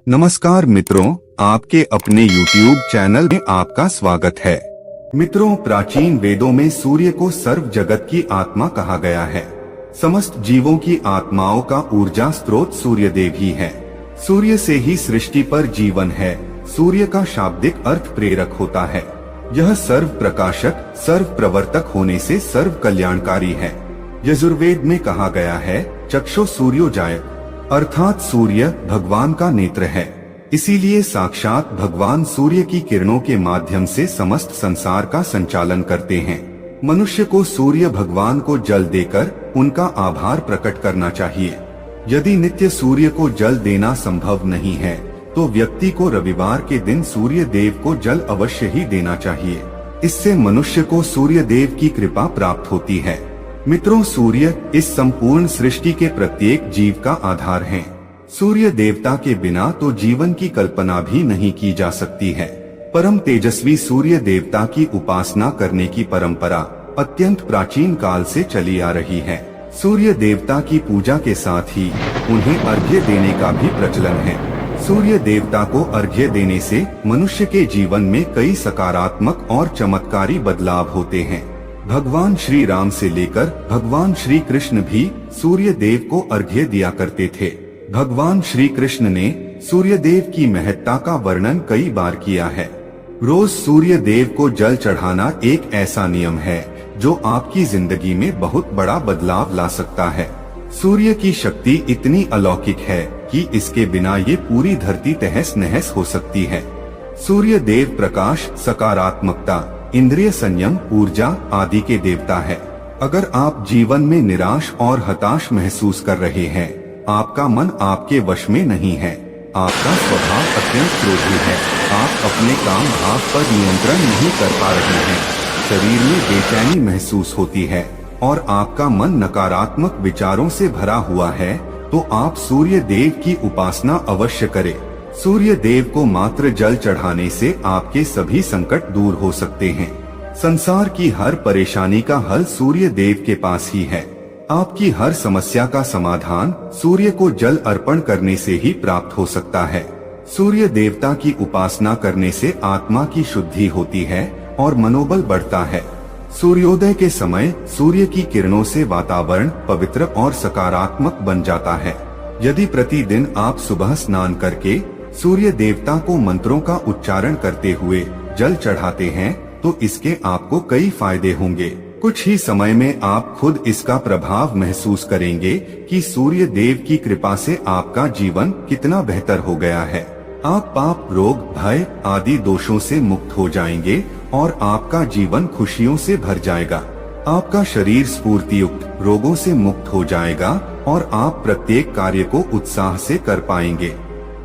नमस्कार मित्रों, आपके अपने YouTube चैनल में आपका स्वागत है। मित्रों, प्राचीन वेदों में सूर्य को सर्व जगत की आत्मा कहा गया है। समस्त जीवों की आत्माओं का ऊर्जा स्रोत सूर्य देव ही है। सूर्य से ही सृष्टि पर जीवन है। सूर्य का शाब्दिक अर्थ प्रेरक होता है। यह सर्व प्रकाशक, सर्व प्रवर्तक होने से सर्व कल्याणकारी है। यजुर्वेद में कहा गया है, चक्षु सूर्योजायत, अर्थात सूर्य भगवान का नेत्र है। इसीलिए साक्षात भगवान सूर्य की किरणों के माध्यम से समस्त संसार का संचालन करते हैं। मनुष्य को सूर्य भगवान को जल देकर उनका आभार प्रकट करना चाहिए। यदि नित्य सूर्य को जल देना संभव नहीं है तो व्यक्ति को रविवार के दिन सूर्य देव को जल अवश्य ही देना चाहिए। इससे मनुष्य को सूर्य देव की कृपा प्राप्त होती है। मित्रों, सूर्य इस संपूर्ण सृष्टि के प्रत्येक जीव का आधार है। सूर्य देवता के बिना तो जीवन की कल्पना भी नहीं की जा सकती है। परम तेजस्वी सूर्य देवता की उपासना करने की परंपरा अत्यंत प्राचीन काल से चली आ रही है। सूर्य देवता की पूजा के साथ ही उन्हें अर्घ्य देने का भी प्रचलन है। सूर्य देवता को अर्घ्य देने से मनुष्य के जीवन में कई सकारात्मक और चमत्कारी बदलाव होते हैं। भगवान श्री राम से लेकर भगवान श्री कृष्ण भी सूर्य देव को अर्घ्य दिया करते थे। भगवान श्री कृष्ण ने सूर्य देव की महत्ता का वर्णन कई बार किया है। रोज सूर्य देव को जल चढ़ाना एक ऐसा नियम है जो आपकी जिंदगी में बहुत बड़ा बदलाव ला सकता है। सूर्य की शक्ति इतनी अलौकिक है कि इसके बिना ये पूरी धरती तहस नहस हो सकती है। सूर्य देव प्रकाश, सकारात्मकता, इंद्रिय संयम, ऊर्जा आदि के देवता है। अगर आप जीवन में निराश और हताश महसूस कर रहे हैं, आपका मन आपके वश में नहीं है, आपका स्वभाव अत्यंत क्रोधी है, आप अपने काम भाव पर नियंत्रण नहीं कर पा रहे हैं, शरीर में बेचैनी महसूस होती है और आपका मन नकारात्मक विचारों से भरा हुआ है, तो आप सूर्य देव की उपासना अवश्य करें। सूर्य देव को मात्र जल चढ़ाने से आपके सभी संकट दूर हो सकते हैं। संसार की हर परेशानी का हल सूर्य देव के पास ही है। आपकी हर समस्या का समाधान सूर्य को जल अर्पण करने से ही प्राप्त हो सकता है। सूर्य देवता की उपासना करने से आत्मा की शुद्धि होती है और मनोबल बढ़ता है। सूर्योदय के समय सूर्य की किरणों से वातावरण पवित्र और सकारात्मक बन जाता है। यदि प्रतिदिन आप सुबह स्नान करके सूर्य देवता को मंत्रों का उच्चारण करते हुए जल चढ़ाते हैं तो इसके आपको कई फायदे होंगे। कुछ ही समय में आप खुद इसका प्रभाव महसूस करेंगे कि सूर्य देव की कृपा से आपका जीवन कितना बेहतर हो गया है। आप पाप, रोग, भय आदि दोषों से मुक्त हो जाएंगे और आपका जीवन खुशियों से भर जाएगा। आपका शरीर स्फूर्ति युक्त, रोगों से मुक्त हो जाएगा और आप प्रत्येक कार्य को उत्साह से कर पाएंगे।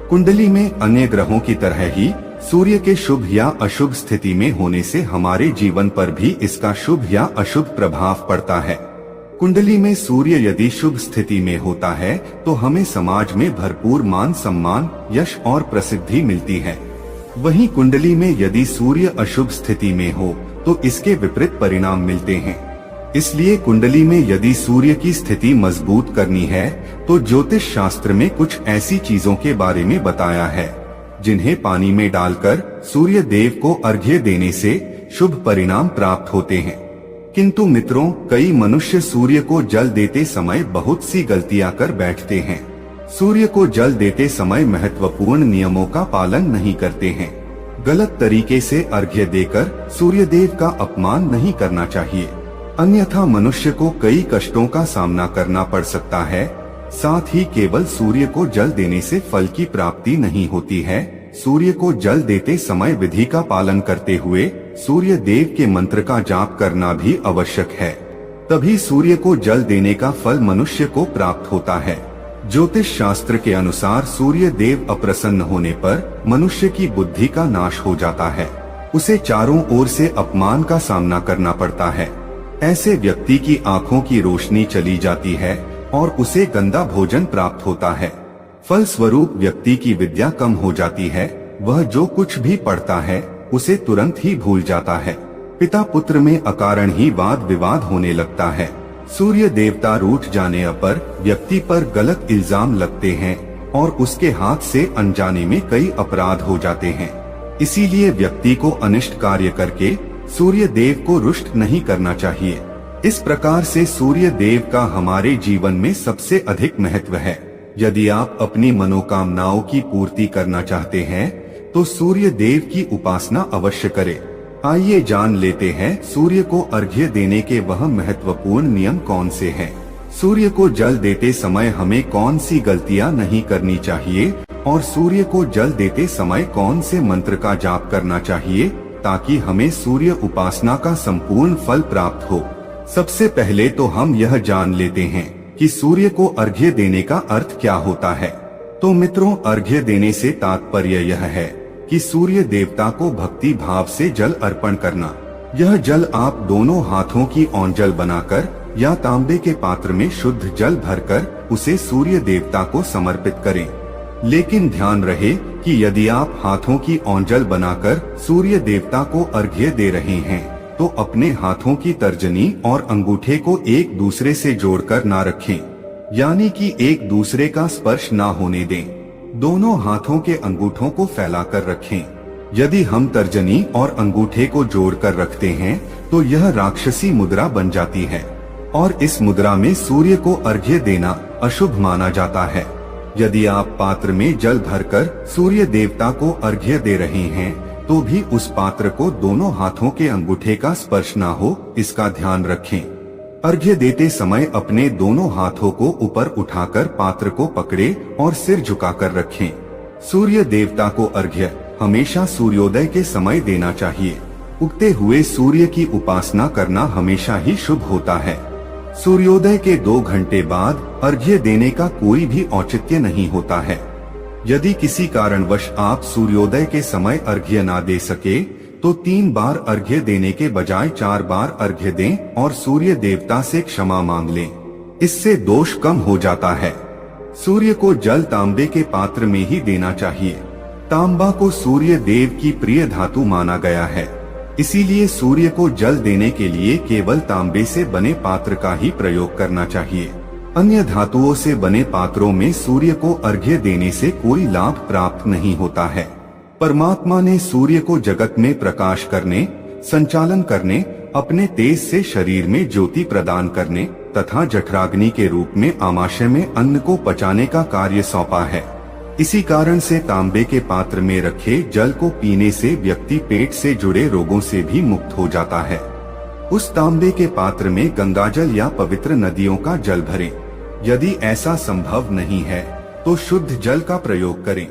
कुंडली में अन्य ग्रहों की तरह ही सूर्य के शुभ या अशुभ स्थिति में होने से हमारे जीवन पर भी इसका शुभ या अशुभ प्रभाव पड़ता है। कुंडली में सूर्य यदि शुभ स्थिति में होता है तो हमें समाज में भरपूर मान सम्मान, यश और प्रसिद्धि मिलती है। वहीं कुंडली में यदि सूर्य अशुभ स्थिति में हो तो इसके विपरीत परिणाम मिलते हैं। इसलिए कुंडली में यदि सूर्य की स्थिति मजबूत करनी है तो ज्योतिष शास्त्र में कुछ ऐसी चीजों के बारे में बताया है जिन्हें पानी में डालकर सूर्य देव को अर्घ्य देने से शुभ परिणाम प्राप्त होते हैं। किंतु मित्रों, कई मनुष्य सूर्य को जल देते समय बहुत सी गलतियां कर बैठते हैं। सूर्य को जल देते समय महत्वपूर्ण नियमों का पालन नहीं करते हैं। गलत तरीके से अर्घ्य देकर सूर्य देव का अपमान नहीं करना चाहिए, अन्यथा मनुष्य को कई कष्टों का सामना करना पड़ सकता है। साथ ही केवल सूर्य को जल देने से फल की प्राप्ति नहीं होती है। सूर्य को जल देते समय विधि का पालन करते हुए सूर्य देव के मंत्र का जाप करना भी आवश्यक है। तभी सूर्य को जल देने का फल मनुष्य को प्राप्त होता है। ज्योतिष शास्त्र के अनुसार सूर्य देव अप्रसन्न होने पर मनुष्य की बुद्धि का नाश हो जाता है। उसे चारों ओर से अपमान का सामना करना पड़ता है। ऐसे व्यक्ति की आंखों की रोशनी चली जाती है और उसे गंदा भोजन प्राप्त होता है। फल स्वरूप व्यक्ति की विद्या कम हो जाती है। वह जो कुछ भी पढ़ता है उसे तुरंत ही भूल जाता है। पिता पुत्र में अकारण ही वाद विवाद होने लगता है। सूर्य देवता रूठ जाने पर व्यक्ति पर गलत इल्जाम लगते हैं। और उसके हाथ से अनजाने में कई अपराध हो जाते हैं। इसीलिए व्यक्ति को अनिष्ट कार्य करके सूर्य देव को रुष्ट नहीं करना चाहिए। इस प्रकार से सूर्य देव का हमारे जीवन में सबसे अधिक महत्व है। यदि आप अपनी मनोकामनाओं की पूर्ति करना चाहते हैं तो सूर्य देव की उपासना अवश्य करें। आइए जान लेते हैं सूर्य को अर्घ्य देने के वह महत्वपूर्ण नियम कौन से हैं। सूर्य को जल देते समय हमें कौन सी गलतियां नहीं करनी चाहिए और सूर्य को जल देते समय कौन से मंत्र का जाप करना चाहिए ताकि हमें सूर्य उपासना का संपूर्ण फल प्राप्त हो। सबसे पहले तो हम यह जान लेते हैं कि सूर्य को अर्घ्य देने का अर्थ क्या होता है। तो मित्रों, अर्घ्य देने से तात्पर्य यह है कि सूर्य देवता को भक्ति भाव से जल अर्पण करना। यह जल आप दोनों हाथों की ओंजल बनाकर या तांबे के पात्र में शुद्ध जल भरकर उसे सूर्य देवता को समर्पित करें। लेकिन ध्यान रहे कि यदि आप हाथों की ओंजल बनाकर सूर्य देवता को अर्घ्य दे रहे हैं तो अपने हाथों की तर्जनी और अंगूठे को एक दूसरे से जोड़कर ना रखें, यानी कि एक दूसरे का स्पर्श ना होने दें। दोनों हाथों के अंगूठों को फैलाकर रखें। यदि हम तर्जनी और अंगूठे को जोड़कर रखते हैं तो यह राक्षसी मुद्रा बन जाती है और इस मुद्रा में सूर्य को अर्घ्य देना अशुभ माना जाता है। यदि आप पात्र में जल भरकर सूर्य देवता को अर्घ्य दे रहे हैं तो भी उस पात्र को दोनों हाथों के अंगूठे का स्पर्श ना हो, इसका ध्यान रखें। अर्घ्य देते समय अपने दोनों हाथों को ऊपर उठाकर पात्र को पकड़े और सिर झुकाकर रखें। सूर्य देवता को अर्घ्य हमेशा सूर्योदय के समय देना चाहिए। उगते हुए सूर्य की उपासना करना हमेशा ही शुभ होता है। सूर्योदय के 2 घंटे बाद अर्घ्य देने का कोई भी औचित्य नहीं होता है। यदि किसी कारणवश आप सूर्योदय के समय अर्घ्य ना दे सके तो 3 बार अर्घ्य देने के बजाय 4 बार अर्घ्य दें और सूर्य देवता से क्षमा मांग लें। इससे दोष कम हो जाता है। सूर्य को जल तांबे के पात्र में ही देना चाहिए। तांबा को सूर्य देव की प्रिय धातु माना गया है, इसीलिए सूर्य को जल देने के लिए केवल तांबे से बने पात्र का ही प्रयोग करना चाहिए। अन्य धातुओं से बने पात्रों में सूर्य को अर्घ्य देने से कोई लाभ प्राप्त नहीं होता है। परमात्मा ने सूर्य को जगत में प्रकाश करने, संचालन करने, अपने तेज से शरीर में ज्योति प्रदान करने तथा जठराग्नि के रूप में आमाशय में अन्न को पचाने का कार्य सौंपा है। इसी कारण से तांबे के पात्र में रखे जल को पीने से व्यक्ति पेट से जुड़े रोगों से भी मुक्त हो जाता है। उस तांबे के पात्र में गंगाजल या पवित्र नदियों का जल भरें। यदि ऐसा संभव नहीं है तो शुद्ध जल का प्रयोग करें।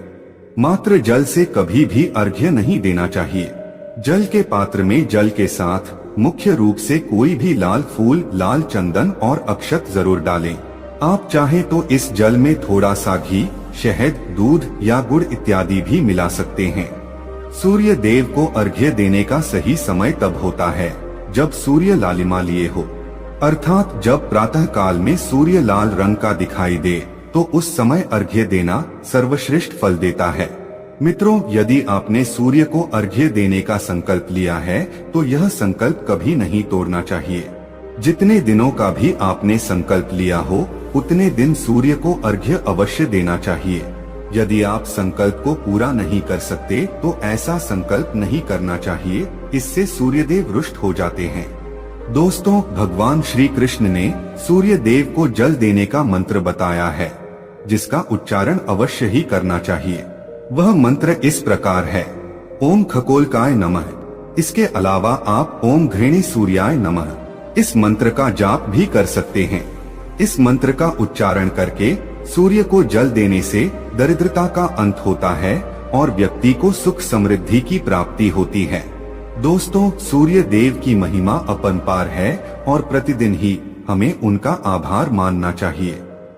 मात्र जल से कभी भी अर्घ्य नहीं देना चाहिए। जल के पात्र में जल के साथ मुख्य रूप से कोई भी लाल फूल, लाल चंदन और अक्षत जरूर डालें। आप चाहें तो इस जल में थोड़ा सा घी, शहद, दूध या गुड़ इत्यादि भी मिला सकते हैं। सूर्य देव को अर्घ्य देने का सही समय तब होता है जब सूर्य लालिमा लिए हो, अर्थात जब प्रातः काल में सूर्य लाल रंग का दिखाई दे तो उस समय अर्घ्य देना सर्वश्रेष्ठ फल देता है। मित्रों, यदि आपने सूर्य को अर्घ्य देने का संकल्प लिया है तो यह संकल्प कभी नहीं तोड़ना चाहिए। जितने दिनों का भी आपने संकल्प लिया हो उतने दिन सूर्य को अर्घ्य अवश्य देना चाहिए। यदि आप संकल्प को पूरा नहीं कर सकते तो ऐसा संकल्प नहीं करना चाहिए, इससे सूर्यदेव रुष्ट हो जाते हैं। दोस्तों, भगवान श्री कृष्ण ने सूर्य देव को जल देने का मंत्र बताया है जिसका उच्चारण अवश्य ही करना चाहिए। वह मंत्र इस प्रकार है: ओम खगोलकाय नमः। इसके अलावा आप ओम घृणी सूर्याय नमः इस मंत्र का जाप भी कर सकते हैं। इस मंत्र का उच्चारण करके सूर्य को जल देने से दरिद्रता का अंत होता है और व्यक्ति को सुख समृद्धि की प्राप्ति होती है। दोस्तों, सूर्य देव की महिमा अपरंपार है और प्रतिदिन ही हमें उनका आभार मानना चाहिए।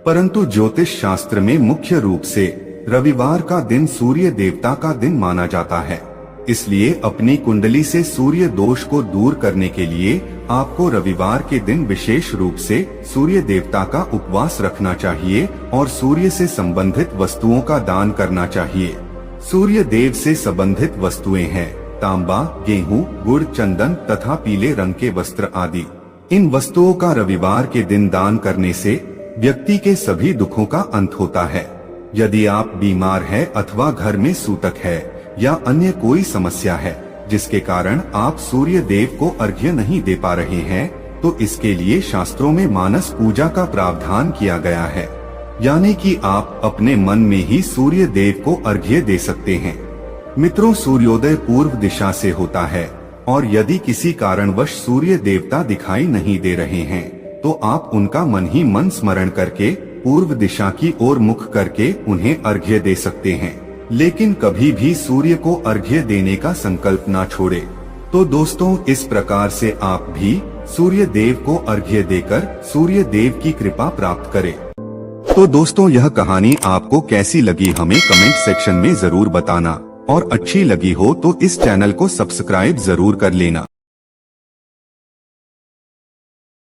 परंतु ज्योतिष शास्त्र में मुख्य रूप से रविवार का दिन सूर्य देवता का दिन माना जाता है। इसलिए अपनी कुंडली से सूर्य दोष को दूर करने के लिए आपको रविवार के दिन विशेष रूप से सूर्य देवता का उपवास रखना चाहिए और सूर्य से संबंधित वस्तुओं का दान करना चाहिए। सूर्य देव से संबंधित वस्तुएं हैं तांबा, गेहूं, गुड़, चंदन तथा पीले रंग के वस्त्र आदि। इन वस्तुओं का रविवार के दिन दान करने से व्यक्ति के सभी दुखों का अंत होता है। यदि आप बीमार है अथवा घर में सूतक है या अन्य कोई समस्या है जिसके कारण आप सूर्य देव को अर्घ्य नहीं दे पा रहे हैं, तो इसके लिए शास्त्रों में मानस पूजा का प्रावधान किया गया है, यानी कि आप अपने मन में ही सूर्य देव को अर्घ्य दे सकते हैं। मित्रों, सूर्योदय पूर्व दिशा से होता है और यदि किसी कारणवश सूर्य देवता दिखाई नहीं दे रहे हैं तो आप उनका मन ही मन स्मरण करके पूर्व दिशा की ओर मुख करके उन्हें अर्घ्य दे सकते हैं, लेकिन कभी भी सूर्य को अर्घ्य देने का संकल्प ना छोड़े। तो दोस्तों, इस प्रकार से आप भी सूर्य देव को अर्घ्य देकर सूर्य देव की कृपा प्राप्त करें। तो दोस्तों, यह कहानी आपको कैसी लगी हमें कमेंट सेक्शन में जरूर बताना, और अच्छी लगी हो तो इस चैनल को सब्सक्राइब जरूर कर लेना।